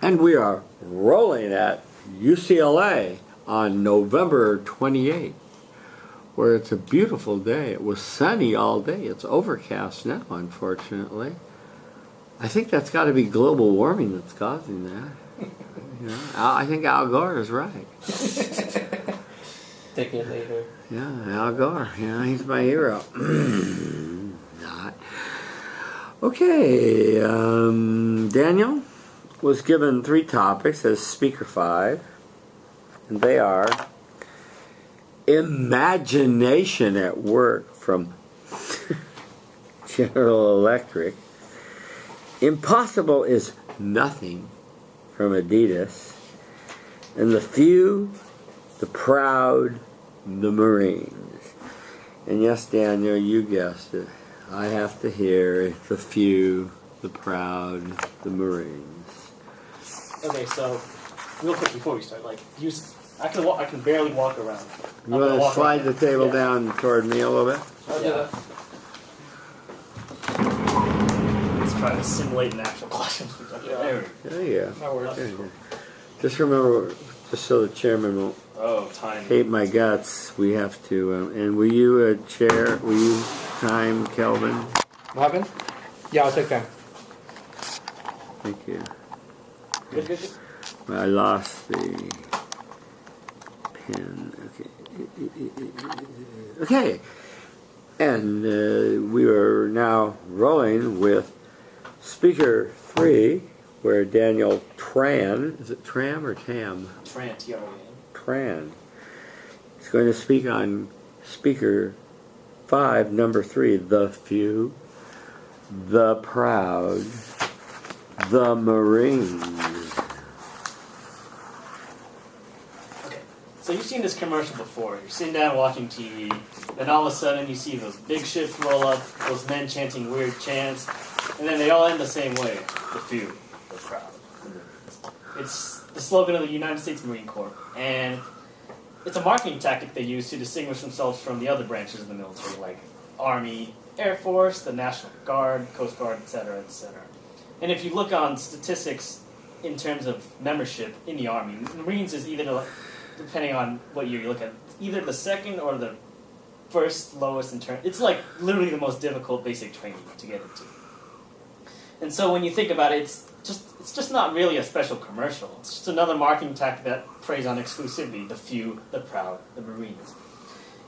And we are rolling at UCLA on November 28th, where it's a beautiful day. It was sunny all day. It's overcast now, unfortunately. I think that's got to be global warming that's causing that. You know, I think Al Gore is right. Take it later. Yeah, Al Gore. Yeah, he's my hero. Not. Okay, Daniel was given 3 topics as Speaker 5, and they are imagination at work from General Electric, impossible is nothing from Adidas, and the few, the proud, the Marines. And yes, Daniel, you guessed it. I have to hear the few, the proud, the Marines. Okay, so real quick before we start, like I can barely walk around. You want to slide the table down toward me a little bit? I'll do that. Let's try to simulate an actual classroom. There we go. There you go. That works. There you go. Just remember, just so the chairman won't hate my guts, we have to. And will you chair? Will you time Kelvin? What happened? Yeah, I'll take that. Thank you. Good. I lost the pen. Okay. And we are now rolling with Speaker 3, where Daniel Tran, is it Tram or Tam? Tran, T-R-A-N. Tran. He's going to speak on Speaker 5, number 3, the few, the proud, the Marines. Okay, so you've seen this commercial before. You're sitting down watching TV, then all of a sudden you see those big ships roll up, those men chanting weird chants, and then they all end the same way. The few, the proud, the Marines. It's the slogan of the United States Marine Corps, and it's a marketing tactic they use to distinguish themselves from the other branches of the military, like Army, Air Force, the National Guard, Coast Guard, etc., etc. And if you look on statistics in terms of membership in the Army, Marines is either, depending on what year you look at, either the second or the first lowest in terms. It's like literally the most difficult basic training to get into. And so when you think about it, it's just not really a special commercial. It's just another marketing tactic that preys on exclusivity, the few, the proud, the Marines.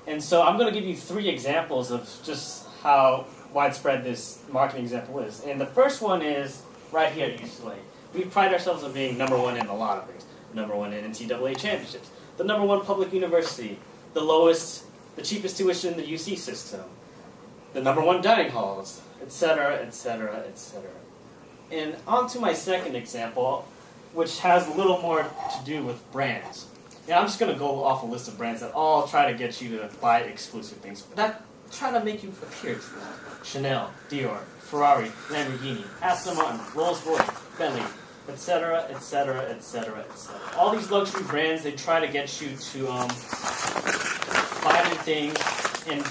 And so I'm going to give you 3 examples of just how widespread this marketing example is. And the first one is right here at UCLA. We pride ourselves on being number 1 in a lot of things. Number 1 in NCAA championships. The number 1 public university. The cheapest tuition in the UC system. The number 1 dining halls, etc., etc., etc. And on to my second example, which has a little more to do with brands. Yeah, I'm just going to go off a list of brands that all try to get you to buy exclusive things. That try to make you appear exclusive. Chanel, Dior, Ferrari, Lamborghini, Aston Martin, Rolls-Royce, Bentley, etc., etc., etc., etc. All these luxury brands, they try to get you to buy them things and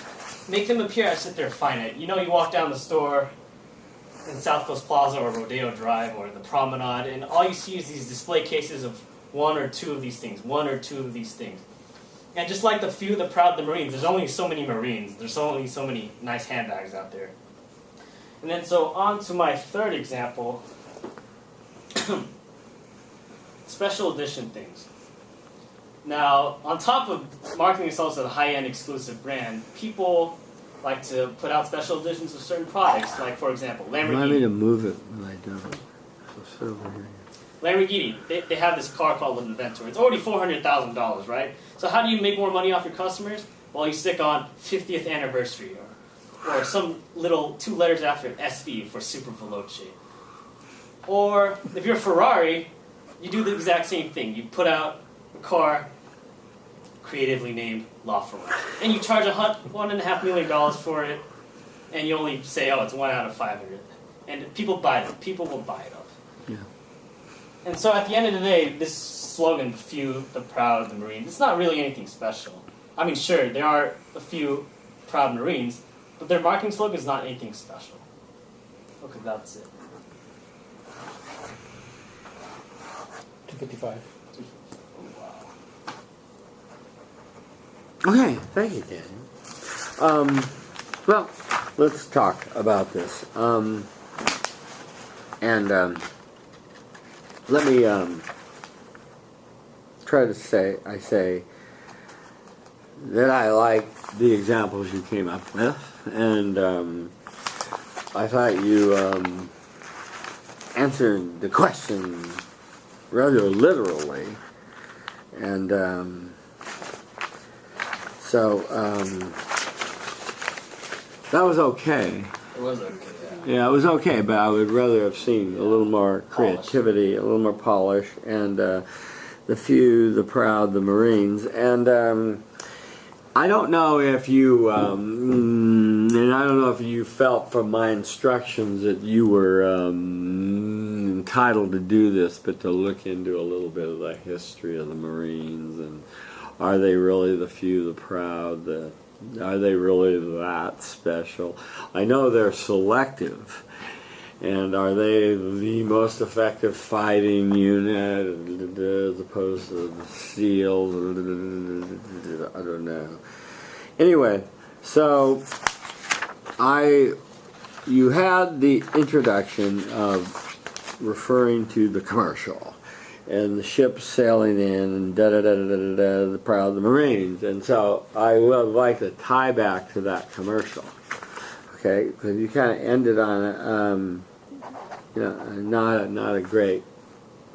make them appear as if they're finite. You know, you walk down the store in South Coast Plaza or Rodeo Drive or the Promenade, and all you see is these display cases of 1 or 2 of these things, 1 or 2 of these things. And just like the few, the proud, the Marines, there's only so many Marines. There's only so many nice handbags out there. And then so on to my third example, special edition things. Now, on top of marketing themselves as a high-end exclusive brand, people like to put out special editions of certain products, like, for example, Lamborghini. Remind me to move it when I do it. So sit over here. Lamborghini, they have this car called an Inventor. It's already $400,000, right? So how do you make more money off your customers? Well, you stick on 50th anniversary or some little 2 letters after an SV for super veloce. Or if you're Ferrari, you do the exact same thing. You put out a car creatively named LaFerrari, and you charge $1.5 million for it, and you only say, oh, it's 1 out of 500. And people buy them. People will buy it up. Yeah. And so at the end of the day, this slogan, the few, the proud, the Marines, it's not really anything special. I mean, sure, there are a few proud Marines, but their marketing slogan is not anything special. Okay, that's it. 255. Oh, wow. Okay, thank you, Daniel. Well, let's talk about this. Let me try to say that I like the examples you came up with, and I thought you answered the question rather literally, and so that was okay. It was okay. Yeah, it was okay, but I would rather have seen a little more creativity, a little more polish, and the few, the proud, the Marines. And I don't know if you, and I don't know if you felt from my instructions that you were entitled to do this, but to look into a little bit of the history of the Marines, and are they really the few, the proud, are they really that special? I know they're selective, and are they the most effective fighting unit as opposed to the SEALs? I don't know. Anyway, so you had the introduction of referring to the commercial and the ships sailing in and the proud of the Marines, and so I would like to tie back to that commercial, okay? Because you kind of ended on not a great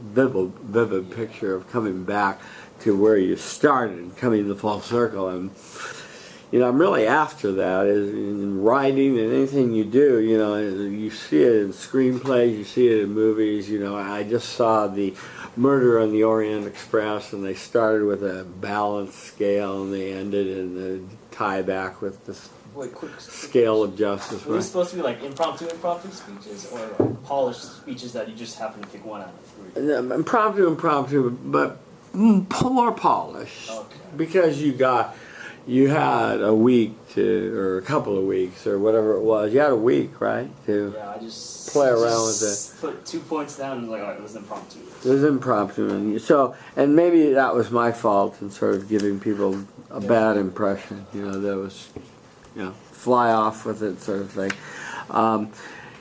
vivid picture of coming back to where you started, coming to full circle. And I'm really after that is in writing and anything you do. You see it in screenplays, you see it in movies. I just saw the Murder on the Orient Express, and they started with a balanced scale, and they ended in the tie back with the scale of justice. Were these supposed to be like impromptu speeches, or like polished speeches that you just happen to pick one out of three? Impromptu, but more polished. Okay. Because you had a week or a couple of weeks, or whatever it was. You had a week, right, to I just play around with it. Put 2 points down and was like, all right, it was impromptu. It was impromptu, and maybe that was my fault in sort of giving people a bad impression. That was, fly off with it sort of thing.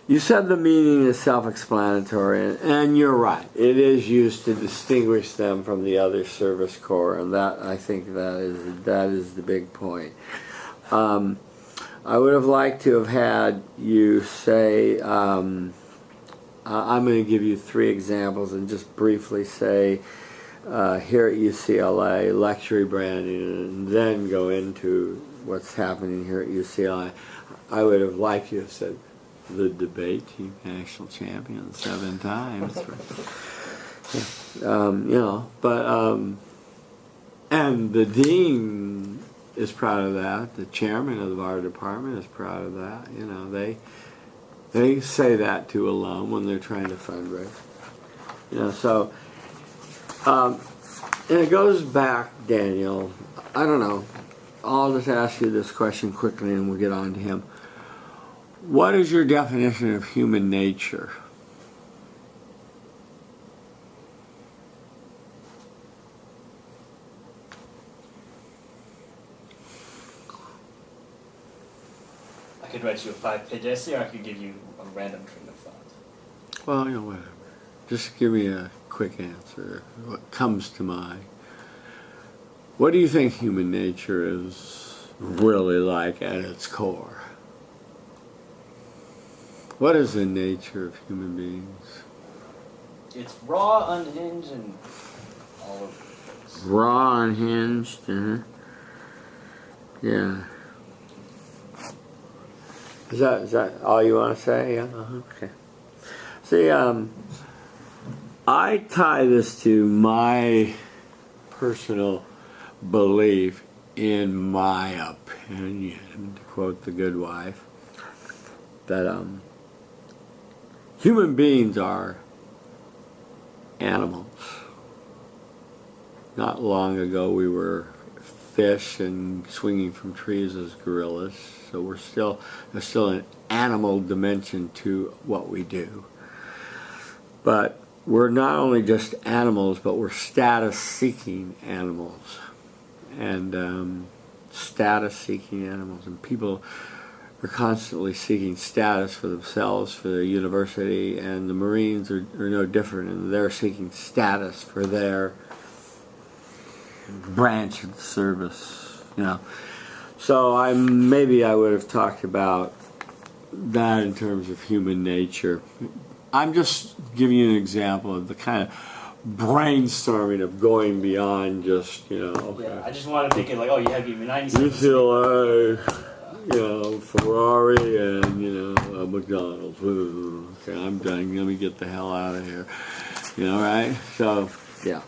You said the meaning is self-explanatory, and you're right. It is used to distinguish them from the other service corps, and that, I think, that is the big point. I would have liked to have had you say, I'm going to give you 3 examples and just briefly say, here at UCLA, lecture branding, and then go into what's happening here at UCLA. I would have liked you to have said, the debate team national champion 7 times. And the dean is proud of that. The chairman of our department is proud of that. They say that to alum when they're trying to fundraise. And it goes back, Daniel. I don't know. I'll just ask you this question quickly, and we'll get on to him. What is your definition of human nature? I could write you a 5-page essay, or I could give you a random train of thought. Well, whatever. Just give me a quick answer. What comes to mind? What do you think human nature is really like at its core? What is the nature of human beings? It's raw, unhinged, and all over the place. Raw, unhinged, yeah. Is that all you want to say? Yeah. Okay. See, I tie this to my personal belief, in my opinion, to quote the good wife, that human beings are animals. Not long ago we were fish and swinging from trees as gorillas, so there's still an animal dimension to what we do. But we're not only just animals, but we're status-seeking animals. And status-seeking animals. And people are constantly seeking status for themselves, for their university, and the Marines are no different, and they're seeking status for their branch of the service, you know. So maybe I would have talked about that in terms of human nature. I'm just giving you an example of the kind of brainstorming of going beyond just, you know, okay. Yeah, I just wanted to make it like, oh, you have your 90 seconds. UCLA, you know, Ferrari, and, you know, McDonald's. Okay, I'm done. Let me get the hell out of here. You know, right? So, yeah.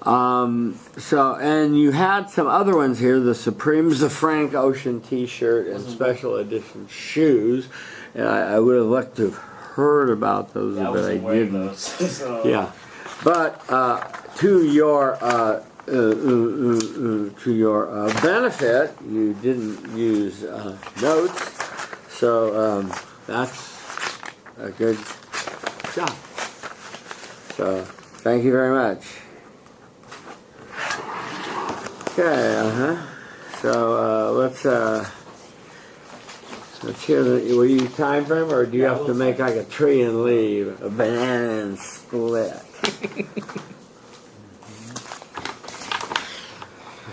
And you had some other ones here, the Supremes, the Frank Ocean t-shirt, and special edition shoes. And I would have liked to have heard about those, but I didn't. Those, so. Yeah. But to your benefit, you didn't use notes, so that's a good job. So thank you very much. Okay, So let's hear the. Were you time frame, or do you have to make like a tree and leave, a banana and split?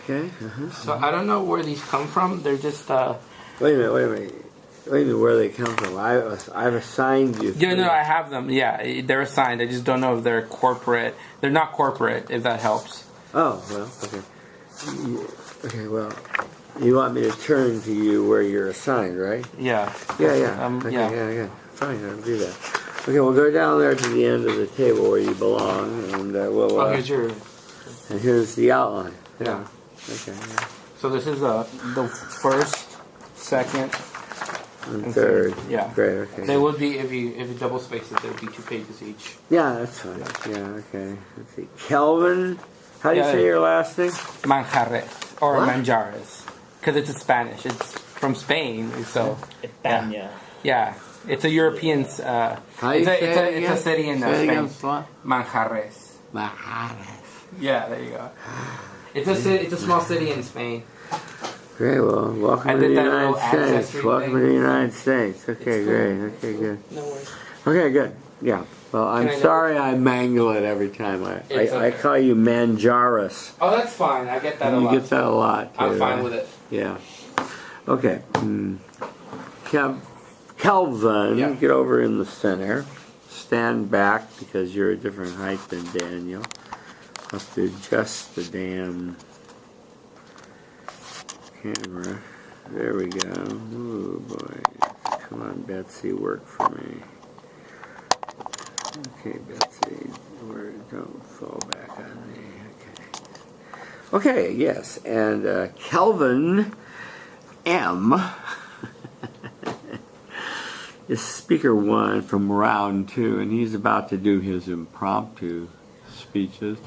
Okay. So I don't know where these come from. They're just. Wait a minute. Where they come from? I've assigned you. Yeah, no, I have them. Yeah, they're assigned. I just don't know if they're corporate. They're not corporate. If that helps. Oh well, okay. Okay, well, you want me to turn to you where you're assigned, right? Yeah. Yeah. Okay, yeah. Fine, I'll do that. Okay, we'll go down there to the end of the table where you belong, and we'll. Here's your. And here's the outline. Yeah. Okay. Yeah. So this is the first, second, And third. Yeah. Great. Okay. They would be if you double space it. There would be 2 pages each. Yeah, that's fine. Yeah. Okay. Let's see. Kelvin. How do you say your last name? Manjares or What? Manjares, because it's in Spanish. It's from Spain, so. España. Yeah, it's a European. How do you say it it's a city in Spain. What? Manjares. Manjares. Yeah, there you go. It's a small city in Spain. Great, well, welcome to the United States. ancestry Welcome thing. to the United States. Okay, It's great. cool. Okay, good. No worries. Okay, good. Yeah. Well, I'm Can I sorry I mangle it every time. It's I okay. call you Manjaris. Oh, that's fine. I get that a You lot. get that a lot. Too, I'm fine right? with it. Yeah. Okay. Kelvin, Yeah. get over in the center. Stand back because you're a different height than Daniel. I'll have to adjust the damn camera. There we go. Oh boy. Come on, Betsy, work for me. Okay, Betsy, don't fall back on me. Okay. Okay, yes, and Kelvin M. is speaker 1 from round 2, and he's about to do his impromptu speeches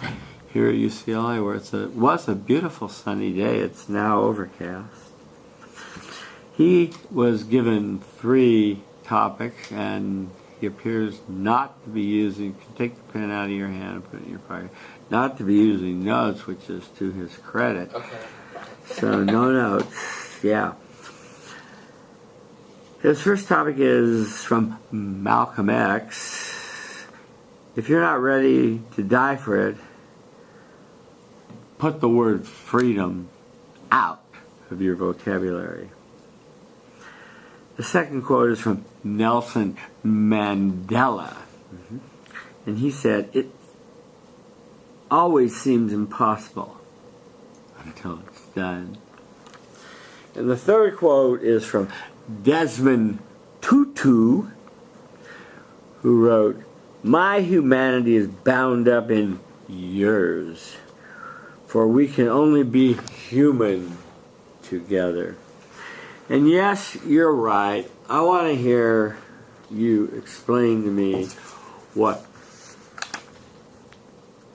here at UCLA, where it was a beautiful sunny day. It's now overcast. He was given 3 topics, and he appears not to be using, take the pen out of your hand and put it in your pocket, not to be using notes, which is to his credit. Okay. So no notes, yeah. His first topic is from Malcolm X. If you're not ready to die for it, put the word freedom out of your vocabulary. The second quote is from Nelson Mandela. And he said, "It always seems impossible until it's done." And the third quote is from Desmond Tutu, who wrote, "My humanity is bound up in yours, for we can only be human together." And yes, you're right. I want to hear you explain to me what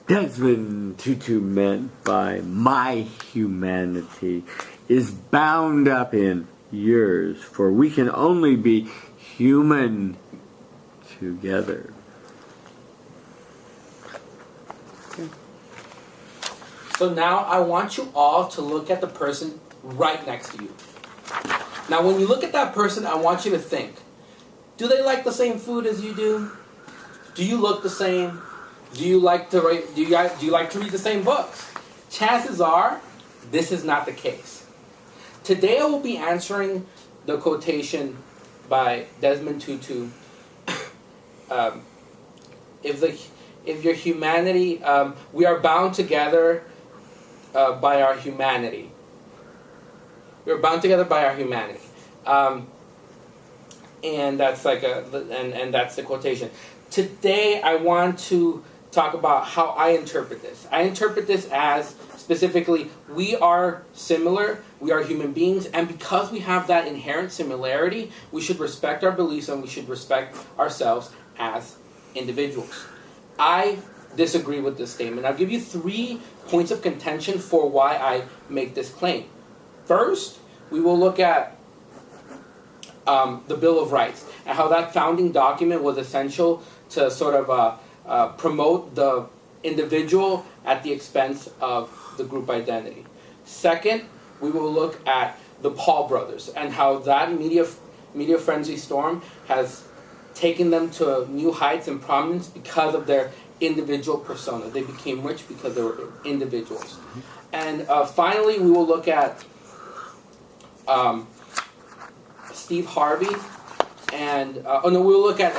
Desmond Tutu meant by "my humanity is bound up in yours, for we can only be human together." So now I want you all to look at the person right next to you. Now when you look at that person, I want you to think, do they like the same food as you do? Do you look the same? Do you like to read, do you like to read the same books? Chances are, this is not the case. Today I will be answering the quotation by Desmond Tutu. If your humanity, we are bound together by our humanity. We are bound together by our humanity. And that's like and that's the quotation. Today I want to talk about how I interpret this. I interpret this as specifically, we are similar, we are human beings, and because we have that inherent similarity, we should respect our beliefs and we should respect ourselves as individuals. I disagree with this statement. I'll give you 3 points of contention for why I make this claim. First, we will look at the Bill of Rights and how that founding document was essential to sort of promote the individual at the expense of the group identity. Second, we will look at the Paul brothers and how that media frenzy storm has taken them to new heights and prominence because of their individual persona. They became rich because they were individuals. And finally, we will look at Steve Harvey, and we'll look at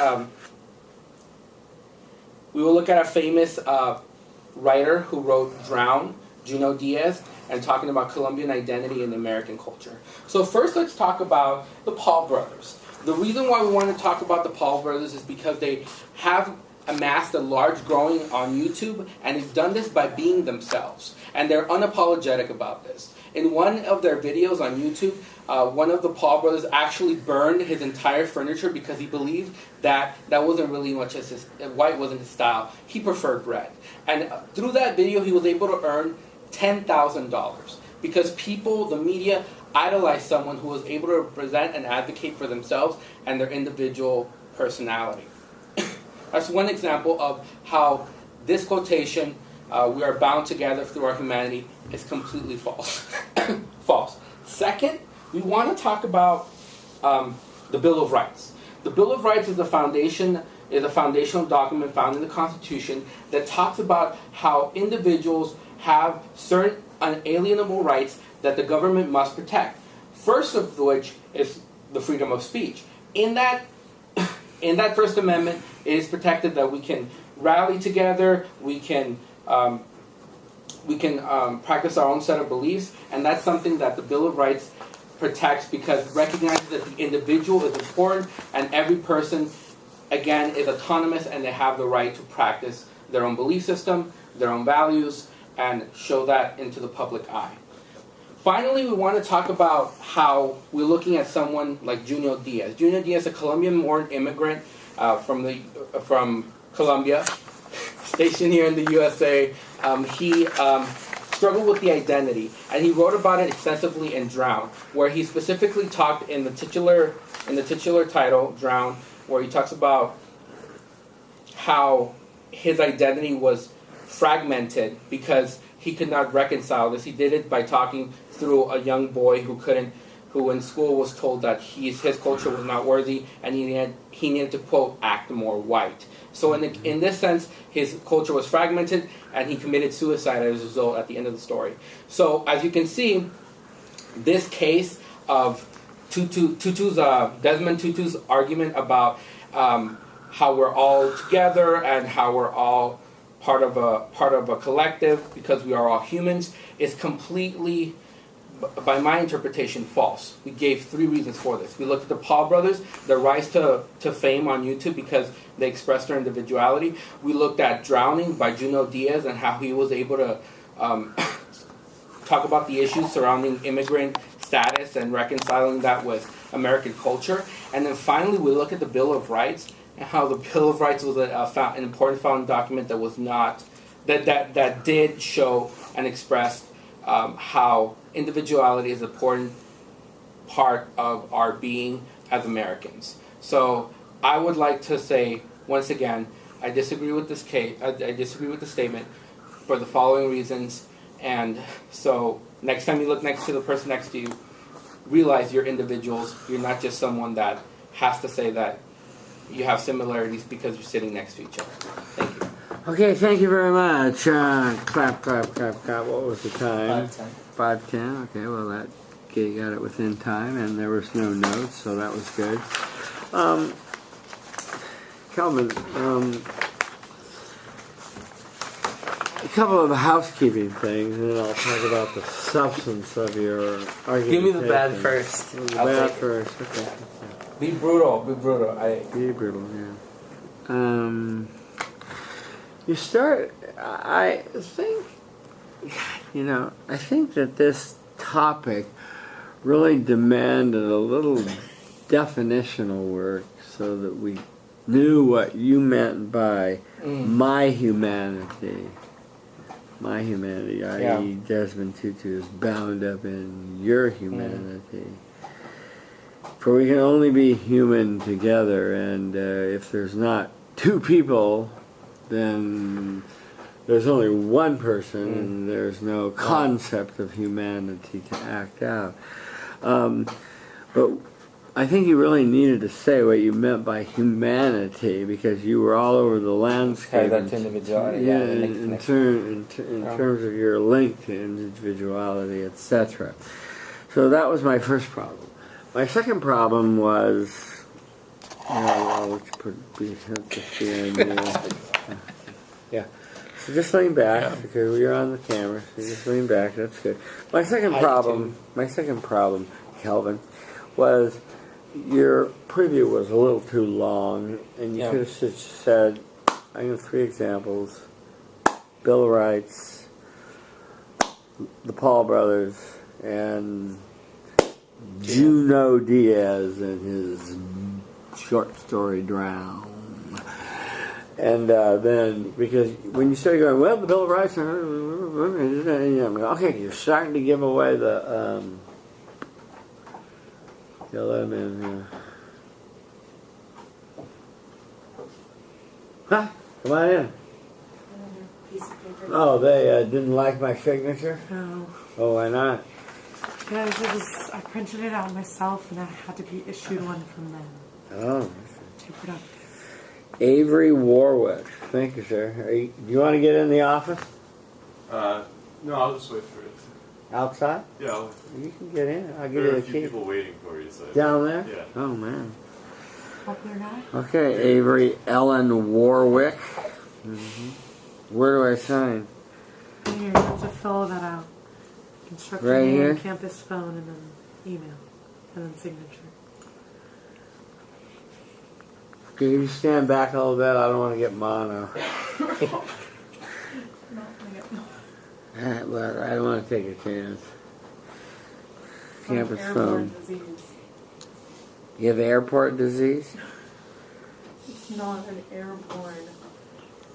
a famous writer who wrote Drown, Junot Diaz, and talking about Colombian identity in American culture. So first, let's talk about the Paul brothers. The reason why we want to talk about the Paul brothers is because they have amassed a large growing on YouTube, and they've done this by being themselves, and they're unapologetic about this. In one of their videos on YouTube, one of the Paul brothers actually burned his entire furniture because he believed that wasn't really much white wasn't his style. He preferred red. And through that video, he was able to earn $10,000 because people, the media, idolized someone who was able to represent and advocate for themselves and their individual personality. That's one example of how this quotation, we are bound together through our humanity, is completely false. False. Second, we want to talk about the Bill of Rights. The Bill of Rights is a foundational document found in the Constitution that talks about how individuals have certain unalienable rights that the government must protect. First of which is the freedom of speech. In that First Amendment, it is protected that we can rally together, we can practice our own set of beliefs, and that's something that the Bill of Rights protects because it recognizes that the individual is important and every person, again, is autonomous and they have the right to practice their own belief system, their own values, and show that into the public eye. Finally, we want to talk about how we're looking at someone like Junot Diaz. Junot Diaz, a Colombian-born immigrant from Colombia, stationed here in the USA. He struggled with the identity, and he wrote about it extensively in Drown, where he specifically talked in the titular title, Drown, where he talks about how his identity was fragmented because he could not reconcile this. He did it by talking through a young boy who in school was told that his culture was not worthy, and he needed to, quote, act more white. So in this sense, his culture was fragmented, and he committed suicide as a result at the end of the story. So as you can see, this case of Desmond Tutu's argument about how we're all together and how we're all part of a collective because we are all humans is completely, by my interpretation, false. We gave 3 reasons for this. We looked at the Paul brothers, their rise to fame on YouTube because they expressed their individuality. We looked at Drowning by Junot Diaz and how he was able to talk about the issues surrounding immigrant status and reconciling that with American culture. And then finally, we look at the Bill of Rights and how the Bill of Rights was an important founding document that was not, that did show and express how individuality is an important part of our being as Americans. So I would like to say, once again, I disagree with this case. I disagree with the statement. for the following reasons. And so next time you look next to the person next to you, realize you're individuals. You're not just someone that has to say that you have similarities because you're sitting next to each other. Thank you. Okay, thank you very much. Clap, clap, clap, clap. What was the time? 5:10. 5:10. Okay, well that got it within time, and there was no notes, so that was good. Calvin, a couple of housekeeping things, and then I'll talk about the substance of your argument. Give me the bad first. The I'll bad take it. first. Okay. Be brutal. Be brutal. Be brutal. Yeah. You start. I think. I think that this topic really demanded a little definitional work so that we knew what you meant by my humanity. My humanity, i.e. Desmond Tutu, is bound up in your humanity. For we can only be human together, and if there's not two people, then there's only one person, and there's no concept of humanity to act out. But I think you really needed to say what you meant by humanity, because you were all over the landscape. That's individuality. Yeah, in terms of your link to individuality, etc. So that was my first problem. My second problem was, yeah. So just lean back, because you're on the camera. So just lean back. That's good. My second problem, Kelvin, was your preview was a little too long, and you could have just said, I give 3 examples: Bill of Rights, the Paul brothers, and Juno Diaz and his short story Drown. And then, because when you started going, well, the Bill of Rights, okay, you're starting to give away the, let him in here. Huh? Come on in. Piece of paper. Oh, they didn't like my signature? No. Oh, why not? Because I printed it out myself and I had to be issued one from them. Oh. To put up. Avery Warwick. Thank you, sir. Do you want to get in the office? No, I'll just wait for it. Outside? Yeah, You can get in. I'll give there you are the a few key. people waiting for you. So. Down there? Yeah. Oh, man. Popular guy? Okay, Avery Ellen Warwick. Where do I sign? Here, you have to fill that out. Instructor Right name, here? campus phone, and then email. And then signature. Can you stand back a little bit? I don't want to get mono. But I don't want to take a chance. Campus phone. Disease. You have airport disease? It's not an airborne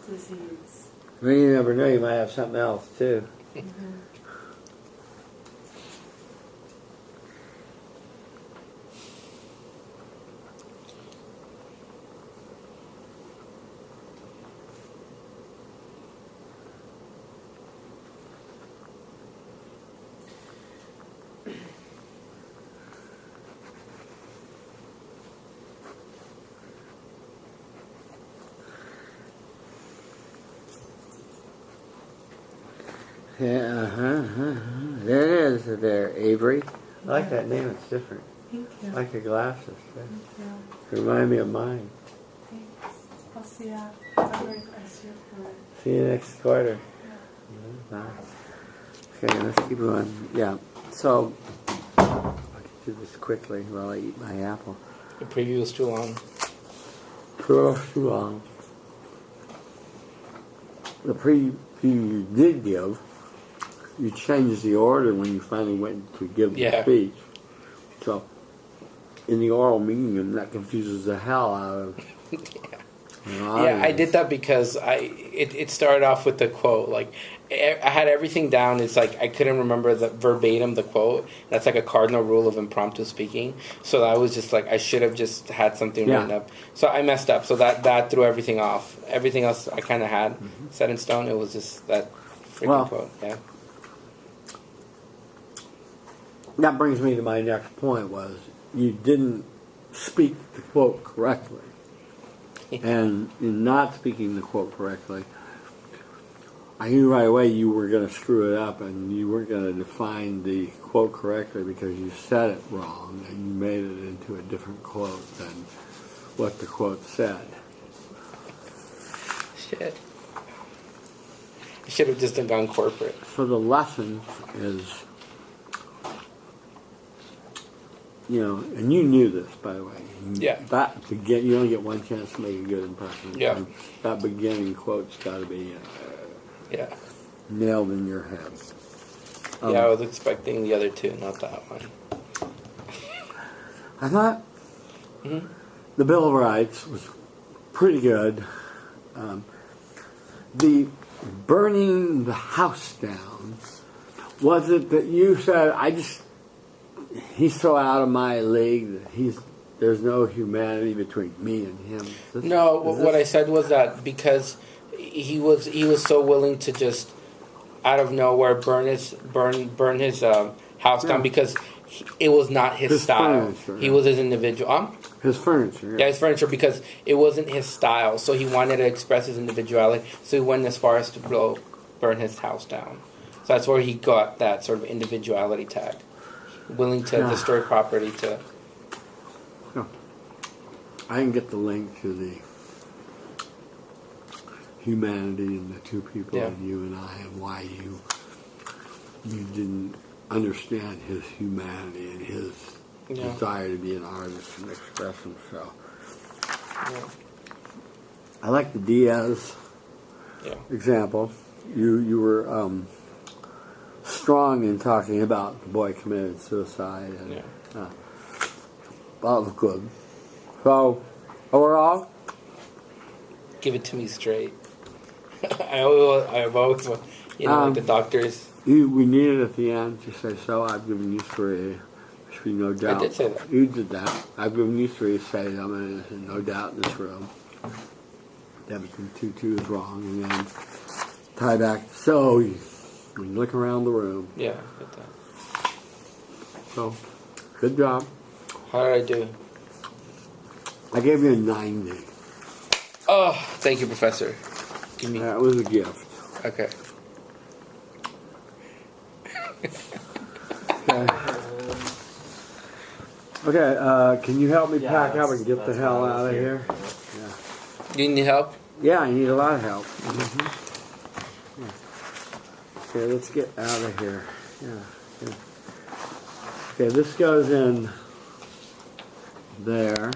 disease. Well, you never know. You might have something else, too. Yeah, There it is, there, Avery. I like that name, it's different. Thank you. I like your glasses. Thank you. Remind me of mine. Thanks. I'll see ya. Have a great rest of your quarter. See you next quarter. Bye. Okay, let's keep going. Yeah, so, I can do this quickly while I eat my apple. The preview is too long. Too long. The preview you did give, you changed the order when you finally went to give the speech. So, in the oral medium, that confuses the hell out of Yeah, I did that because it started off with the quote. Like, I had everything down. It's like I couldn't remember the verbatim the quote. That's like a cardinal rule of impromptu speaking. So I was just like, I should have just had something written up. So I messed up. So that threw everything off. Everything else I kind of had set in stone. It was just that freaking Well- quote. Yeah. That brings me to my next point was you didn't speak the quote correctly. And in not speaking the quote correctly, I knew right away you were going to screw it up and you weren't going to define the quote correctly because you said it wrong and you made it into a different quote than what the quote said. Shit. I should have just gone corporate. So the lesson is, and you knew this, by the way. Yeah. You only get one chance to make a good impression. Yeah. And that beginning quote's got to be Yeah. nailed in your head. Yeah, I was expecting the other two, not that one. I thought the Bill of Rights was pretty good. The burning the house down, was it that you said, he's so out of my league that there's no humanity between me and him? What I said was that because he was so willing to just out of nowhere burn his house down because it was not his style. Furniture, he was his individual. His furniture. Yeah, his furniture because it wasn't his style. So he wanted to express his individuality. So he went as far as to burn his house down. So that's where he got that sort of individuality tag. Willing to destroy property to. No. I can get the link to the humanity in the two people, in you and I, and why you didn't understand his humanity and his desire to be an artist and express himself. Yeah. I like the Diaz example. You were strong in talking about the boy committed suicide. And, that was good. So, overall, give it to me straight. I've always, like the doctors. We need it at the end to say, so I've given you 3. There should be no doubt. I did say that. You did that. I've given you 3. Say them, and no doubt in this room. Everything 2 is wrong, and then tie back. So you look around the room. Yeah, get that. So, good job. How did I do? I gave you a 90. Oh, thank you, Professor. Give me. That was a gift. Okay. Okay, can you help me pack up and get the that's hell why I was out of here. here? Do you need help? Yeah, I need a lot of help. Okay, let's get out of here. Yeah. Okay, this goes in there.